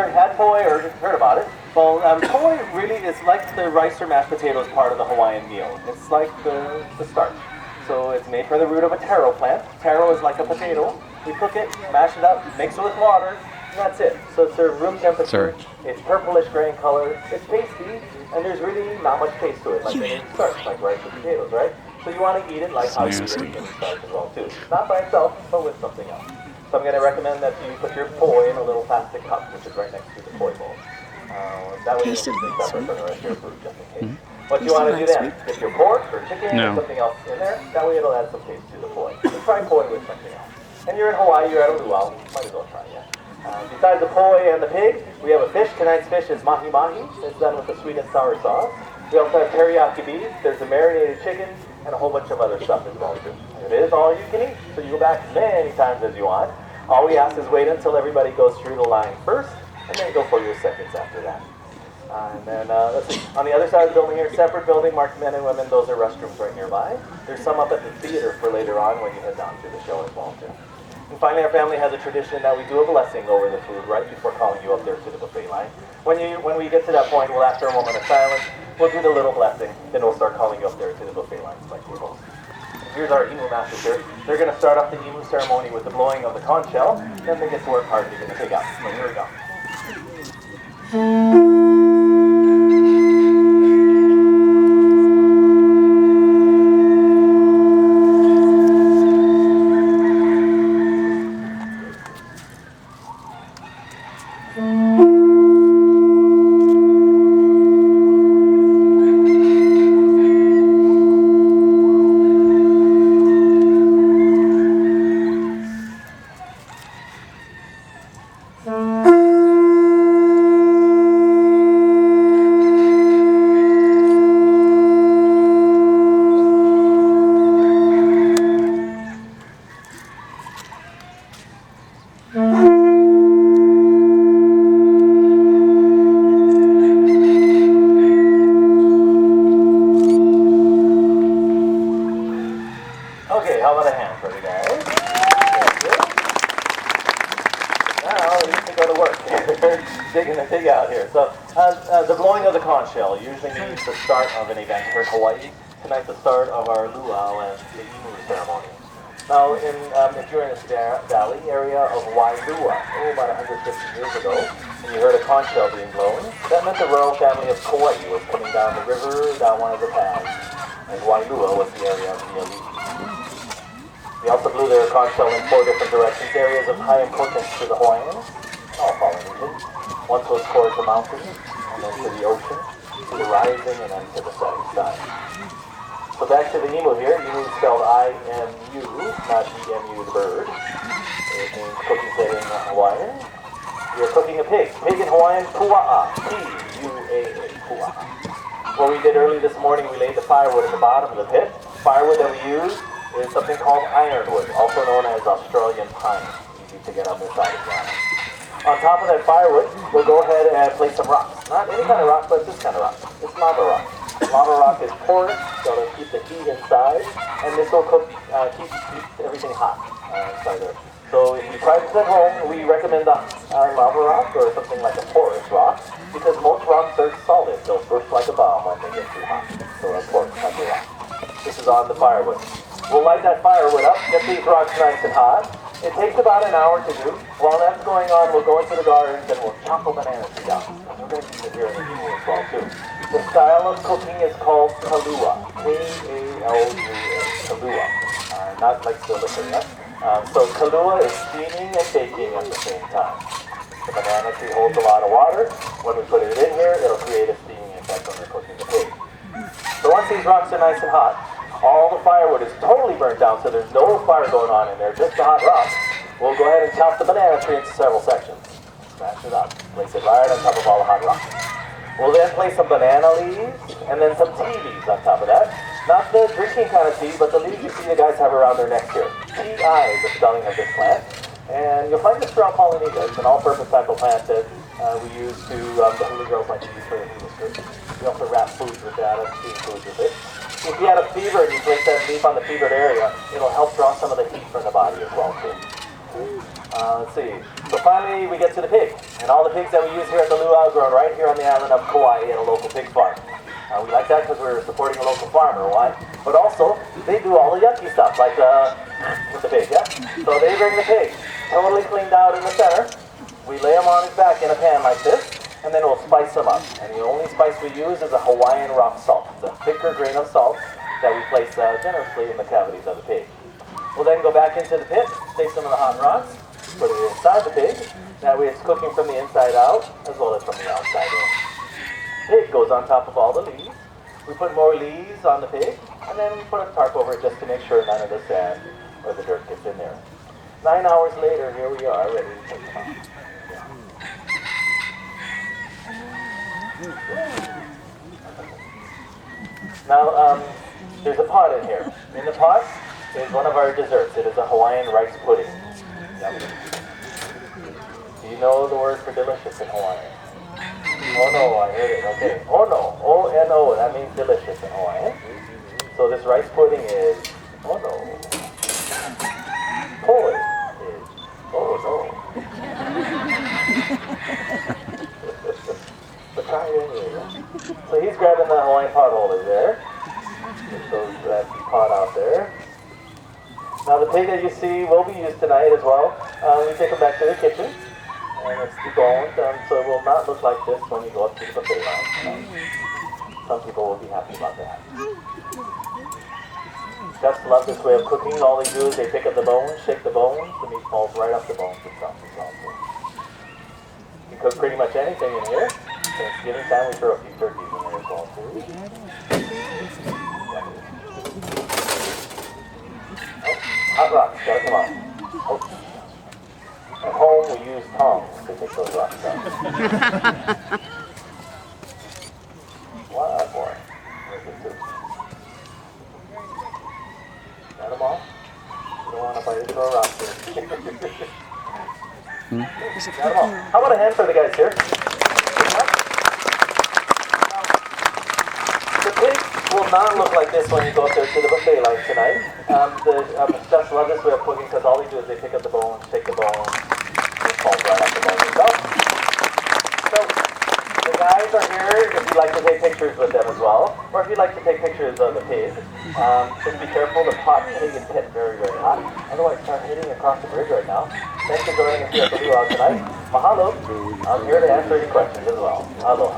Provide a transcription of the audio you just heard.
already had poi or just heard about it. Well, poi really is like the rice or mashed potatoes part of the Hawaiian meal. It's like the starch. So it's made from the root of a taro plant. Taro is like a potato. We cook it, mash it up, mix it with water, and that's it. So it's served room temperature. It's purplish gray in color. It's tasty, and there's really not much taste to it, like any starch, like rice or potatoes, right? So you want to eat it like how you eat any starch as well, too. Not by itself, but with something else. So I'm going to recommend that you put your poi in a little plastic cup, which is right next to the poi bowl. That way you don't be separate from the rest of your food, just in case. What you want to do then, get your pork or chicken or something else in there. That way it'll add some taste to the poi. So try poi with something else. And you're in Hawaii, you're at a luau, might as well try it. Besides the poi and the pig, we have a fish. Tonight's fish is mahi-mahi. It's done with a sweet and sour sauce. We also have teriyaki beef. There's a marinated chicken and a whole bunch of other stuff as well too. It is all you can eat, so you go back as many times as you want. All we ask is wait until everybody goes through the line first, and then go for your seconds after that. And then let's see. On the other side of the building here, separate building marked men and women. Those are restrooms right nearby. There's some up at the theater for later on when you head down to the show as well too. And finally, our family has a tradition that we do a blessing over the food right before calling you up there to the buffet line. When we get to that point, we'll after a moment of silence, we'll do the little blessing, then we'll start calling you up there to the buffet lines by tables. Here's our imu masters here. They're going to start off the imu ceremony with the blowing of the conch shell, then they get to work hard to get the pig out. So here we go. Okay, how about a hand for the guys? Now we need to go to work. Digging the pig out here. So the blowing of the conch shell usually means the start of an event here in Hawaii. Tonight the start of our luau and the imu ceremony. Now if you're in the valley area of Wailua, about 150 years ago, and you heard a conch shell being blown, that meant the royal family of Kauai was coming down the river, down one of the paths. And Wailua was the area of the elite. They also blew their conch shell in 4 different directions, areas of high importance to the Hawaiians, all Polynesians. Once was towards the mountains, and then to the ocean, to the rising, and then to the setting sun. So back to the imu here. Imu is spelled I-M-U, not E-M-U, the bird. It means cooking pig in Hawaiian. We are cooking a pig. Pig in Hawaiian, pua'a, P-U-A-A, pua'a. What we did early this morning, we laid the firewood at the bottom of the pit. Firewood that we use is something called ironwood, also known as Australian pine. Easy to get on this side of the ground. On top of that firewood, we'll go ahead and place some rocks. Not any kind of rock, but this kind of rock. It's lava rock. Lava rock is porous, so it'll keep the heat inside, and this will keep everything hot inside there. So if you try this at home, we recommend lava rock or something like a porous rock, because most rocks are solid. They'll burst like a bomb when they get too hot. So a porous type of rock. This is on the firewood. We'll light that firewood up, get these rocks nice and hot. It takes about an hour to do. While that's going on, we'll go into the gardens and we'll chop a banana tree down. We're going to use it here in the imu as well too. The style of cooking is called kalua. K-A-L-U-A, kalua. Not like the liquor, yeah? So kalua is steaming and baking at the same time. The banana tree holds a lot of water. When we put it in here, it'll create a steaming effect when we're cooking the pig. So once these rocks are nice and hot, all the firewood is totally burnt down, so there's no fire going on in there, just the hot rocks. We'll go ahead and chop the banana tree into several sections. Smash it up. Place it right on top of all the hot rocks. We'll then place some banana leaves, and then some tea leaves on top of that. Not the drinking kind of tea, but the leaves you see the guys have around their necks here. Tea-I is the spelling of this plant. And you'll find this throughout Polynesia. It's an all-purpose type of plant that we use to, the hula girls like to use for the hula skirt. We also wrap foods with that and steam foods with it. If you had a fever and you place that leaf on the fevered area, it'll help draw some of the heat from the body as well too. Let's see. So finally we get to the pig. And all the pigs that we use here at the Luau are grown right here on the island of Kauai at a local pig farm. We like that because we're supporting a local farmer, why? But also, they do all the yucky stuff, like with the pig, yeah? So they bring the pig, totally cleaned out in the center. We lay him on his back in a pan like this, and then we'll spice him up. And the only spice we use is a Hawaiian rock salt. It's a thicker grain of salt that we place generously in the cavities of the pig. We'll then go back into the pit, take some of the hot rocks, put it inside the pig. That way it's cooking from the inside out, as well as from the outside in. Pig goes on top of all the leaves. We put more leaves on the pig, and then we put a tarp over it just to make sure none of the sand or the dirt gets in there. 9 hours later, here we are, ready to take them out. Now, there's a pot in here. In the pot is one of our desserts. It is a Hawaiian rice pudding. Yep. Do you know the word for delicious in Hawaiian? Oh no, I heard it. Okay. Oh no. O-N-O. That means delicious in Hawaiian. So this rice pudding is oh no. Poi is oh no. But try it anyway. So he's grabbing the Hawaiian pot holder there. So that pot out there. Now the pig that you see will be used tonight as well. We take him back to the kitchen. And it's deboned, so it will not look like this when you go up to the buffet line. Some people will be happy about that. Chefs love this way of cooking. All they do is they pick up the bones, shake the bones, the meat falls right off the bones itself. You cook pretty much anything in here. Thanksgiving time, we throw a few turkeys in there as well too. Oh, hot rocks, gotta come on. Oh. At home, we use tongs to take those rocks out. Wow, boy. Where's the soup? Got them all? You don't want to bite into a rock here. Got them all. How about a hand for the guys here? The pig will not look like this when you go up there to the buffet line tonight. The chefs love this way of cooking because all they do is they pick up the bones, shake the bones, it falls right off the bone itself. So the guys are here if you'd like to take pictures with them as well, or if you'd like to take pictures of the pig. Just be careful, the pot pig is hit very, very hot. Otherwise, start hitting across the bridge right now. Thanks for joining us here at the Luau tonight. Mahalo. I'm here to answer any questions as well. Aloha.